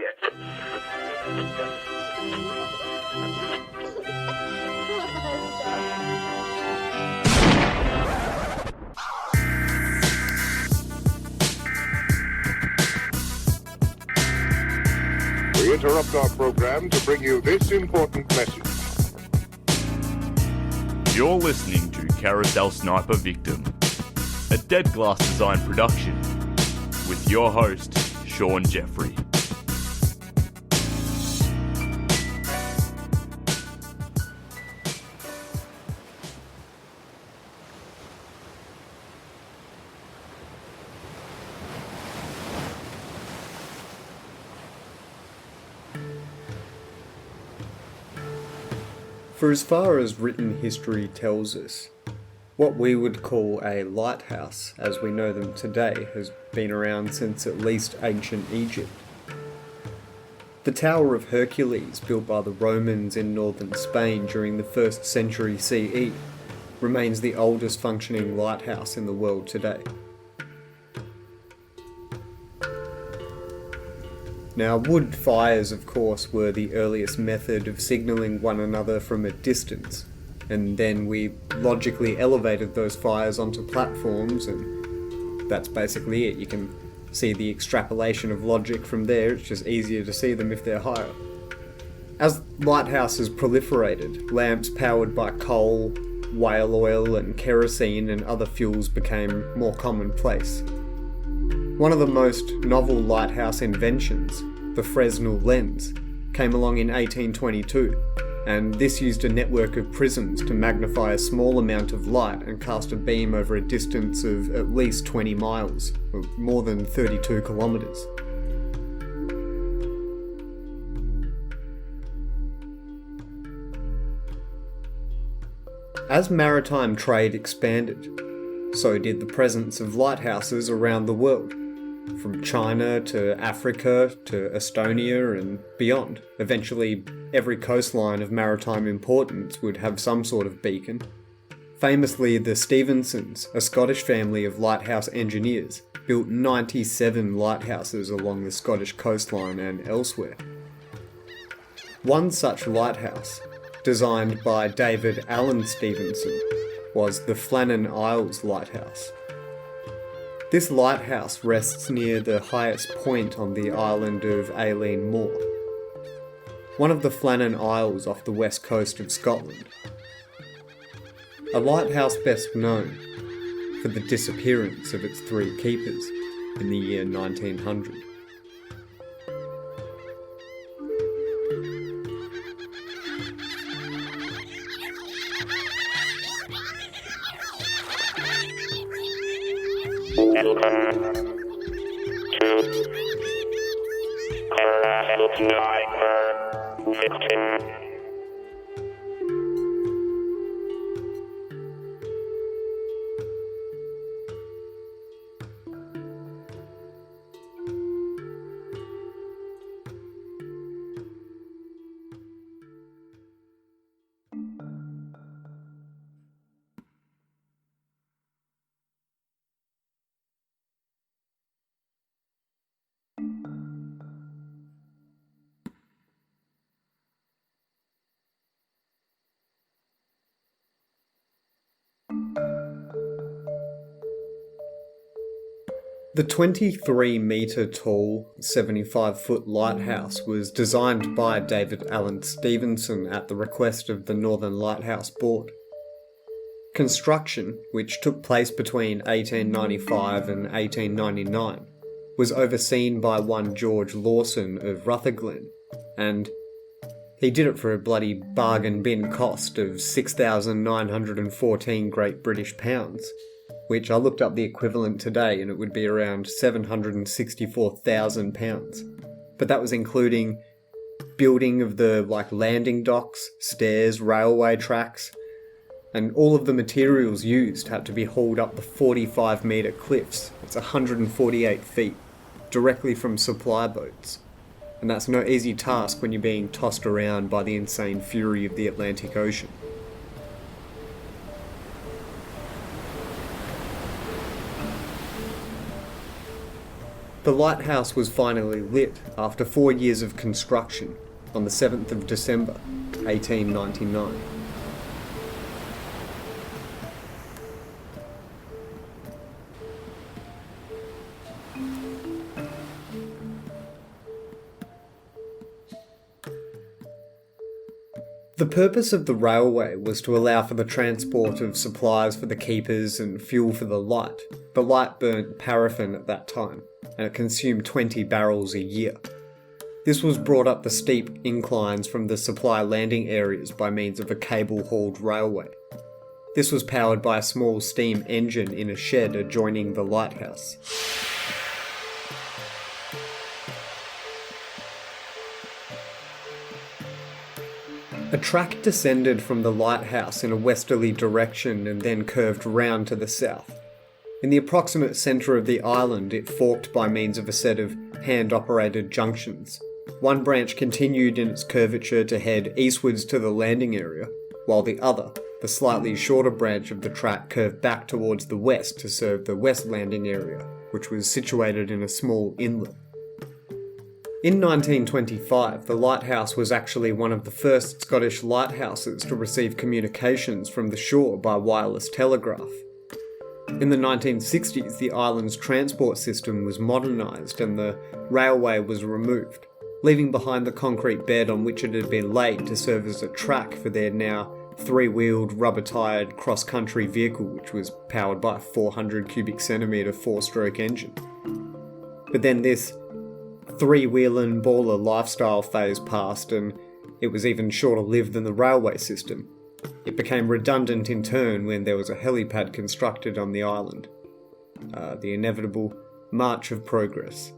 We interrupt our program to bring you this important message. You're listening to Carousel Sniper Victim, a Dead Glass Design production, with your host, Sean Jeffrey. For as far as written history tells us, what we would call a lighthouse, as we know them today, has been around since at least ancient Egypt. The Tower of Hercules, built by the Romans in northern Spain during the 1st century CE, remains the oldest functioning lighthouse in the world today. Now, wood fires, of course, were the earliest method of signalling one another from a distance, and then we logically elevated those fires onto platforms, and that's basically it. You can see the extrapolation of logic from there. It's just easier to see them if they're higher. As lighthouses proliferated, lamps powered by coal, whale oil, and kerosene and other fuels became more commonplace. One of the most novel lighthouse inventions, the Fresnel lens, came along in 1822, and this used a network of prisms to magnify a small amount of light and cast a beam over a distance of at least 20 miles, or more than 32 kilometres. As maritime trade expanded, so did the presence of lighthouses around the world. From China to Africa to Estonia and beyond. Eventually, every coastline of maritime importance would have some sort of beacon. Famously, the Stephensons, a Scottish family of lighthouse engineers, built 97 lighthouses along the Scottish coastline and elsewhere. One such lighthouse, designed by David Allen Stephenson, was the Flannan Isles Lighthouse. This lighthouse rests near the highest point on the island of Aileen Moor, one of the Flannan Isles off the west coast of Scotland. A lighthouse best known for the disappearance of its 3 keepers in the year 1900. Welcome to Carousel Sniper Victim. The 23-metre tall, 75-foot lighthouse was designed by David Allen Stephenson at the request of the Northern Lighthouse Board. Construction, which took place between 1895 and 1899, was overseen by one George Lawson of Rutherglen, and he did it for a bloody bargain bin cost of 6,914 Great British pounds, which I looked up the equivalent today and it would be around £764,000. But that was including building of the landing docks, stairs, railway tracks, and all of the materials used had to be hauled up the 45-metre cliffs. It's 148 feet, directly from supply boats. And that's no easy task when you're being tossed around by the insane fury of the Atlantic Ocean. The The lighthouse was finally lit after 4 years of construction on the 7th of December, 1899. The purpose of the railway was to allow for the transport of supplies for the keepers and fuel for the light. The light burnt paraffin at that time, and it consumed 20 barrels a year. This was brought up the steep inclines from the supply landing areas by means of a cable-hauled railway. This was powered by a small steam engine in a shed adjoining the lighthouse. A track descended from the lighthouse in a westerly direction and then curved round to the south. In the approximate centre of the island, it forked by means of a set of hand-operated junctions. One branch continued in its curvature to head eastwards to the landing area, while the other, the slightly shorter branch of the track, curved back towards the west to serve the west landing area, which was situated in a small inlet. In 1925, the lighthouse was actually one of the first Scottish lighthouses to receive communications from the shore by wireless telegraph. In the 1960s, the island's transport system was modernised and the railway was removed, leaving behind the concrete bed on which it had been laid to serve as a track for their now three-wheeled, rubber-tyred cross-country vehicle, which was powered by a 400 cubic centimetre four-stroke engine. But then this three-wheeling baller lifestyle phase passed, and it was even shorter lived than the railway system. It became redundant in turn when there was a helipad constructed on the island. The inevitable march of progress.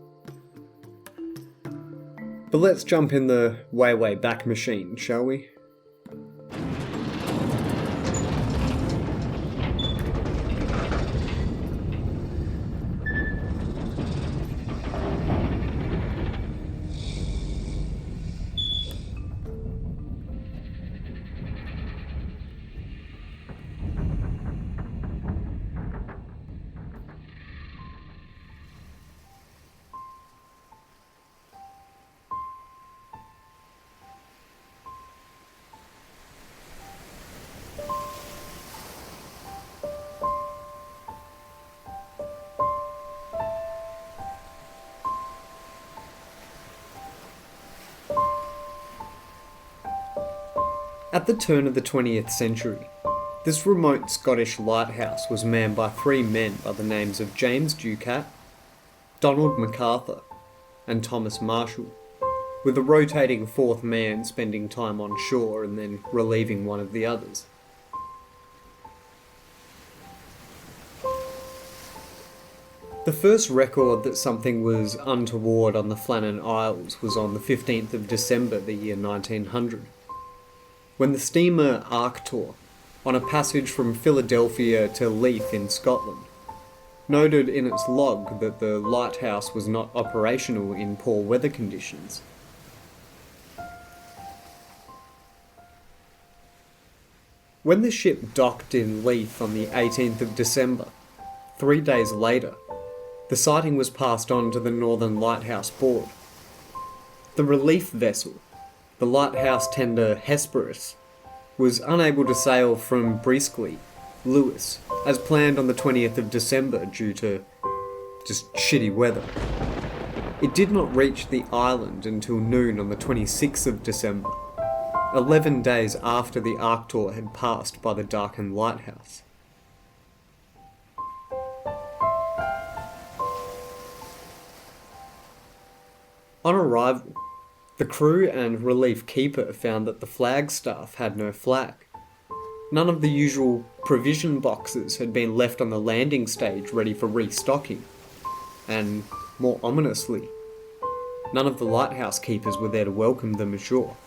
But let's jump in the way back machine, shall we? At the turn of the 20th century, this remote Scottish lighthouse was manned by three men by the names of James Ducat, Donald MacArthur, and Thomas Marshall, with a rotating fourth man spending time on shore and then relieving one of the others. The first record that something was untoward on the Flannan Isles was on the 15th of December the year 1900. When the steamer Arctur, on a passage from Philadelphia to Leith in Scotland, noted in its log that the lighthouse was not operational in poor weather conditions. When the ship docked in Leith on the 18th of December, 3 days later, the sighting was passed on to the Northern Lighthouse Board. The relief vessel, the lighthouse tender Hesperus, was unable to sail from Briescley, Lewis, as planned on the 20th of December due to just shitty weather. It did not reach the island until noon on the 26th of December, 11 days after the Arctur had passed by the darkened lighthouse. On arrival, the crew and relief keeper found that the flagstaff had no flag. None of the usual provision boxes had been left on the landing stage ready for restocking, and, more ominously, none of the lighthouse keepers were there to welcome them ashore.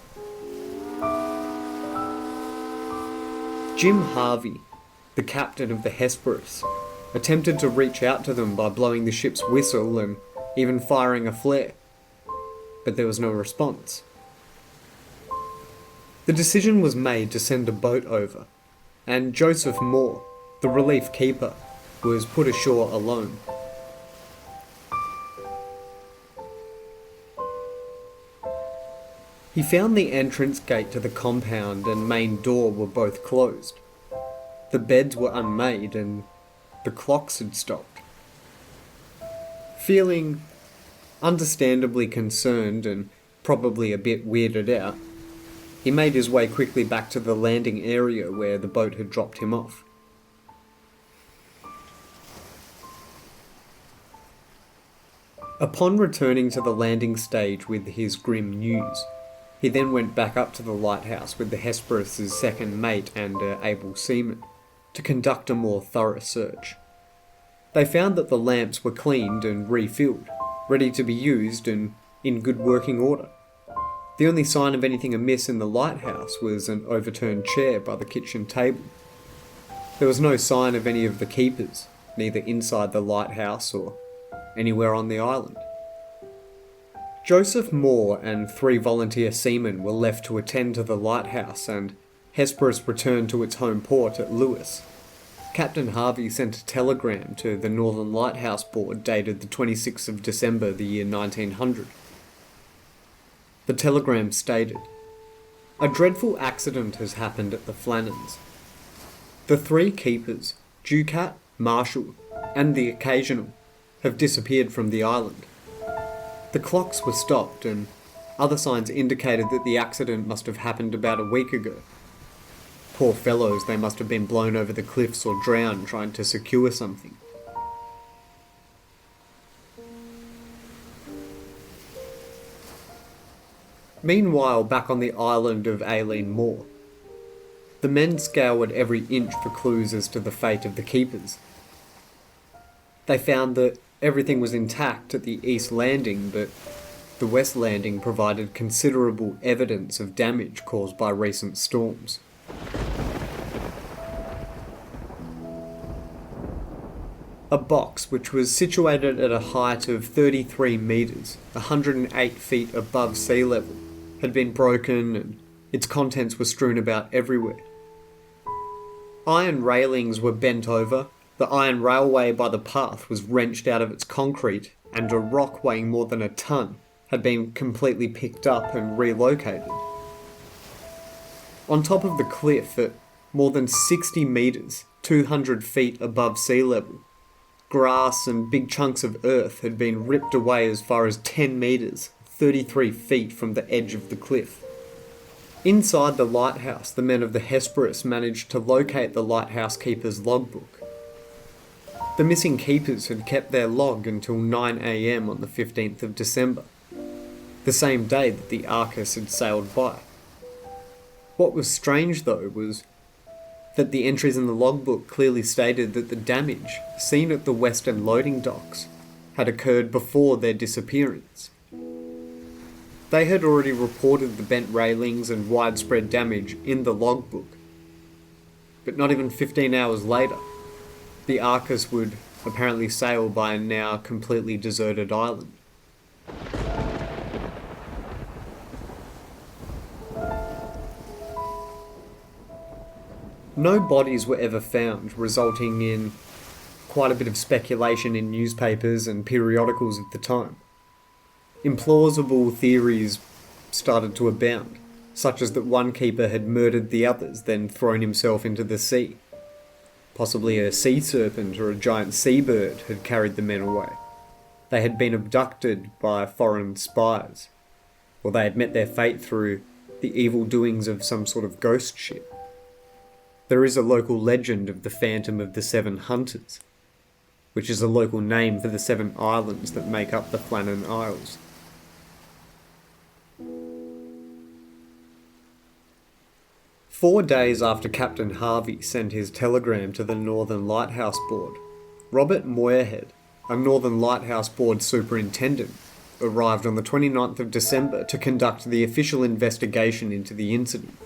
Jim Harvey, the captain of the Hesperus, attempted to reach out to them by blowing the ship's whistle and even firing a flare, but there was no response. The decision was made to send a boat over, and Joseph Moore, the relief keeper, was put ashore alone. He found the entrance gate to the compound and main door were both closed. The beds were unmade and the clocks had stopped. Feeling understandably concerned and probably a bit weirded out, he made his way quickly back to the landing area where the boat had dropped him off. Upon returning to the landing stage with his grim news, he then went back up to the lighthouse with the Hesperus' second mate and able seaman to conduct a more thorough search. They found that the lamps were cleaned and refilled, ready to be used and in good working order. The only sign of anything amiss in the lighthouse was an overturned chair by the kitchen table. There was no sign of any of the keepers, neither inside the lighthouse or anywhere on the island. Joseph Moore and 3 volunteer seamen were left to attend to the lighthouse, and Hesperus returned to its home port at Lewis. Captain Harvey sent a telegram to the Northern Lighthouse Board dated the 26th of December the year 1900. The telegram stated, "A dreadful accident has happened at the Flannans. The 3 keepers, Ducat, Marshall, and the Occasional, have disappeared from the island. The clocks were stopped and other signs indicated that the accident must have happened about a week ago. Poor fellows, they must have been blown over the cliffs or drowned trying to secure something." Meanwhile, back on the island of Aileen Moor, the men scoured every inch for clues as to the fate of the keepers. They found that everything was intact at the east landing, but the west landing provided considerable evidence of damage caused by recent storms. A box which was situated at a height of 33 metres, 108 feet above sea level, had been broken and its contents were strewn about everywhere. Iron railings were bent over, the iron railway by the path was wrenched out of its concrete, and a rock weighing more than a ton had been completely picked up and relocated. On top of the cliff at more than 60 metres, 200 feet above sea level, grass and big chunks of earth had been ripped away as far as 10 metres, 33 feet from the edge of the cliff. Inside the lighthouse, the men of the Hesperus managed to locate the lighthouse keeper's logbook. The missing keepers had kept their log until 9 a.m. on the 15th of December, the same day that the Arcus had sailed by. What was strange, though, was that the entries in the logbook clearly stated that the damage seen at the western loading docks had occurred before their disappearance. They had already reported the bent railings and widespread damage in the logbook, but not even 15 hours later, the Arcus would apparently sail by a now completely deserted island. No bodies were ever found, resulting in quite a bit of speculation in newspapers and periodicals at the time. Implausible theories started to abound, such as that one keeper had murdered the others, then thrown himself into the sea. Possibly a sea serpent or a giant seabird had carried the men away. They had been abducted by foreign spies, or they had met their fate through the evil doings of some sort of ghost ship. There is a local legend of the Phantom of the Seven Hunters, which is a local name for the 7 islands that make up the Flannan Isles. Four days after Captain Harvey sent his telegram to the Northern Lighthouse Board, Robert Moyerhead, a Northern Lighthouse Board superintendent, arrived on the 29th of December to conduct the official investigation into the incident.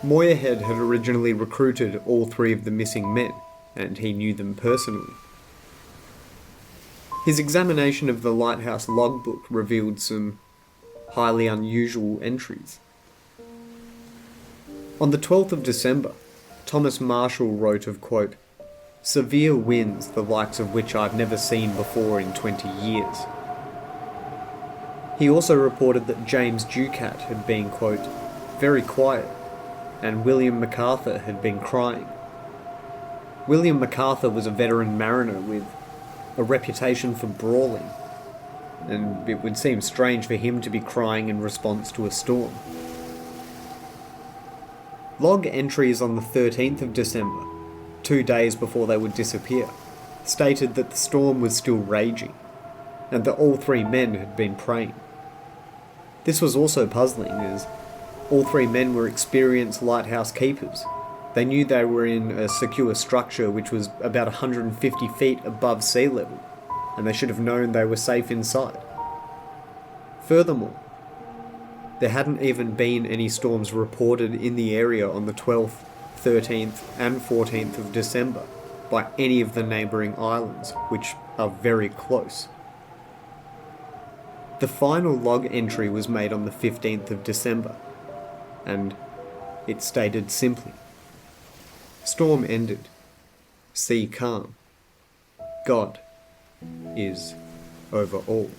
Moyerhead had originally recruited all 3 of the missing men, and he knew them personally. His examination of the lighthouse logbook revealed some highly unusual entries. On the 12th of December, Thomas Marshall wrote of, quote, "severe winds the likes of which I've never seen before in 20 years. He also reported that James Ducat had been, quote, very quiet, and William MacArthur had been crying. William MacArthur was a veteran mariner with a reputation for brawling, and it would seem strange for him to be crying in response to a storm. Log entries on the 13th of December, 2 days before they would disappear, stated that the storm was still raging, and that all 3 men had been praying. This was also puzzling, as all 3 men were experienced lighthouse keepers. They knew they were in a secure structure which was about 150 feet above sea level, and they should have known they were safe inside. Furthermore, there hadn't even been any storms reported in the area on the 12th, 13th and 14th of December by any of the neighbouring islands, which are very close. The final log entry was made on the 15th of December, and it stated simply, "Storm ended. Sea calm. God is over all."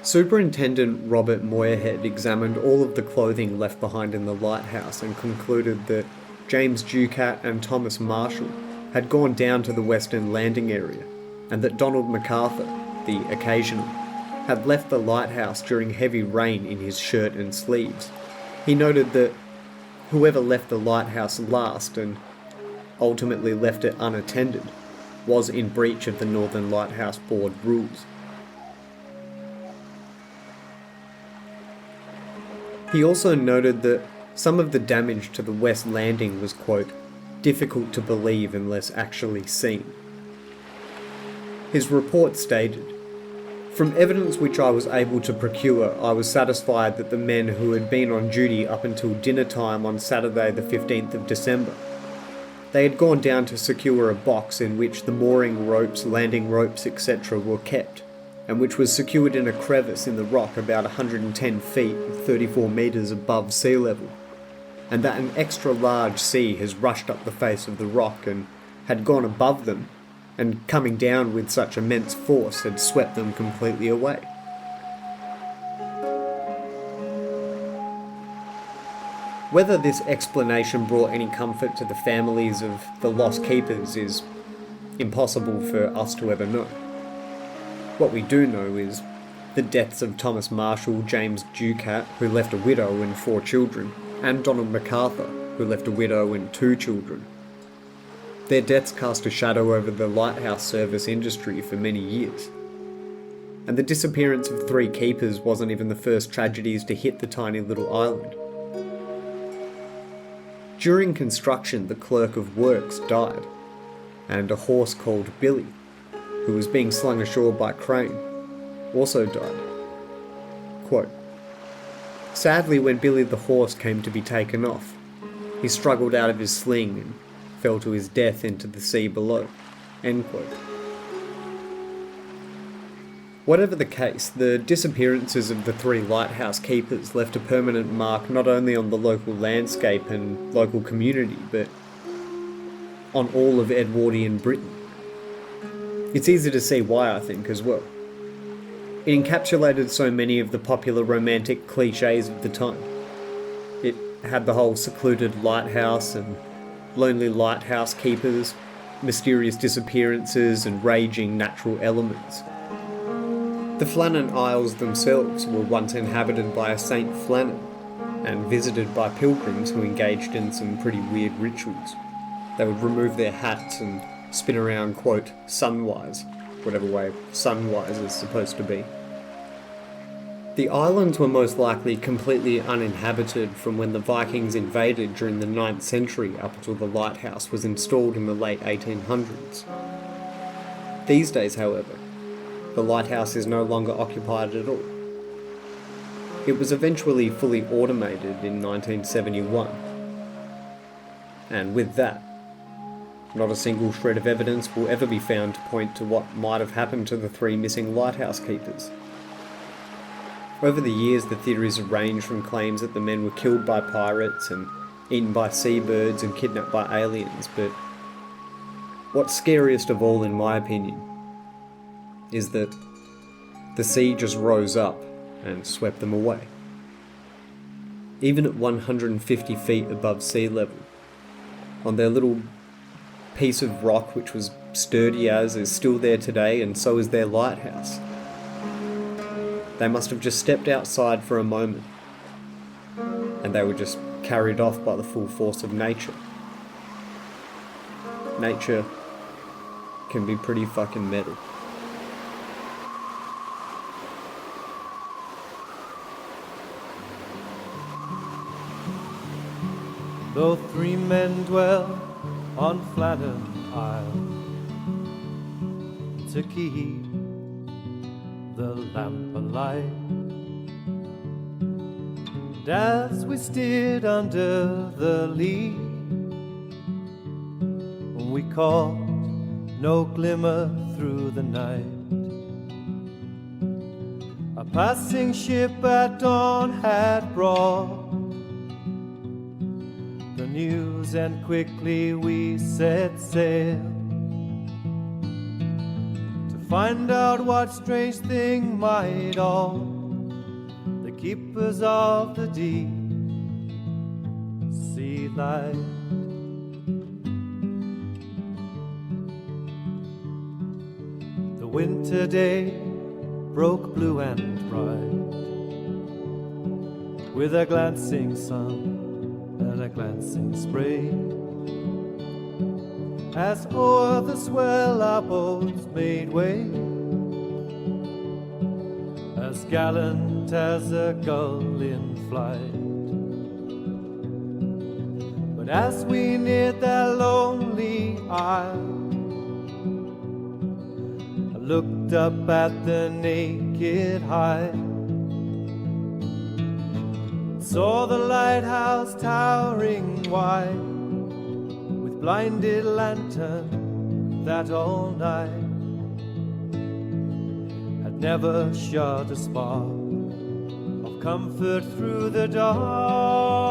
Superintendent Robert Moyerhead examined all of the clothing left behind in the lighthouse and concluded that James Ducat and Thomas Marshall had gone down to the western landing area, and that Donald MacArthur, the occasional, had left the lighthouse during heavy rain in his shirt and sleeves. He noted that whoever left the lighthouse last and ultimately left it unattended was in breach of the Northern Lighthouse Board rules. He also noted that some of the damage to the west landing was, quote, difficult to believe unless actually seen. His report stated, "From evidence which I was able to procure, I was satisfied that the men who had been on duty up until dinner time on Saturday the 15th of December, they had gone down to secure a box in which the mooring ropes, landing ropes, etc. were kept, and which was secured in a crevice in the rock about 110 feet, 34 metres above sea level, and that an extra large sea has rushed up the face of the rock and had gone above them, and coming down with such immense force had swept them completely away." Whether this explanation brought any comfort to the families of the lost keepers is impossible for us to ever know. What we do know is the deaths of Thomas Marshall, James Ducat, who left a widow and 4 children, and Donald MacArthur, who left a widow and 2 children. Their deaths cast a shadow over the lighthouse service industry for many years. And the disappearance of 3 keepers wasn't even the first tragedies to hit the tiny little island. During construction, the clerk of works died, and a horse called Billy, who was being slung ashore by crane, also died. Quote, "Sadly, when Billy the horse came to be taken off, he struggled out of his sling and fell to his death into the sea below." End quote. Whatever the case, the disappearances of the 3 lighthouse keepers left a permanent mark not only on the local landscape and local community, but on all of Edwardian Britain. It's easy to see why, I think, as well. It encapsulated so many of the popular romantic cliches of the time. It had the whole secluded lighthouse and lonely lighthouse keepers, mysterious disappearances and raging natural elements. The Flannan Isles themselves were once inhabited by a Saint Flannan and visited by pilgrims who engaged in some pretty weird rituals. They would remove their hats and spin around, quote, sunwise, whatever way sunwise is supposed to be. The islands were most likely completely uninhabited from when the Vikings invaded during the 9th century up until the lighthouse was installed in the late 1800s. These days, however, the lighthouse is no longer occupied at all. It was eventually fully automated in 1971. And with that, not a single shred of evidence will ever be found to point to what might have happened to the 3 missing lighthouse keepers. Over the years, the theories have ranged from claims that the men were killed by pirates and eaten by seabirds and kidnapped by aliens, but what's scariest of all, in my opinion, is that the sea just rose up and swept them away. Even at 150 feet above sea level, on their little piece of rock which was sturdy as is still there today, and so is their lighthouse. They must have just stepped outside for a moment, and they were just carried off by the full force of nature. Nature can be pretty fucking metal. Though 3 men dwell on Flannan Isle to keep the lamp alight, and as we steered under the lee, we caught no glimmer through the night. A passing ship at dawn had brought the news, and quickly we set sail to find out what strange thing might all the keepers of the deep see light. The winter day broke blue and bright, with a glancing sun and a glancing spray, as o'er the swell our boats made way, as gallant as a gull in flight. But as we neared that lonely isle, I looked up at the naked height, saw the lighthouse towering wide, with blinded lantern that all night had never shot a spark of comfort through the dark.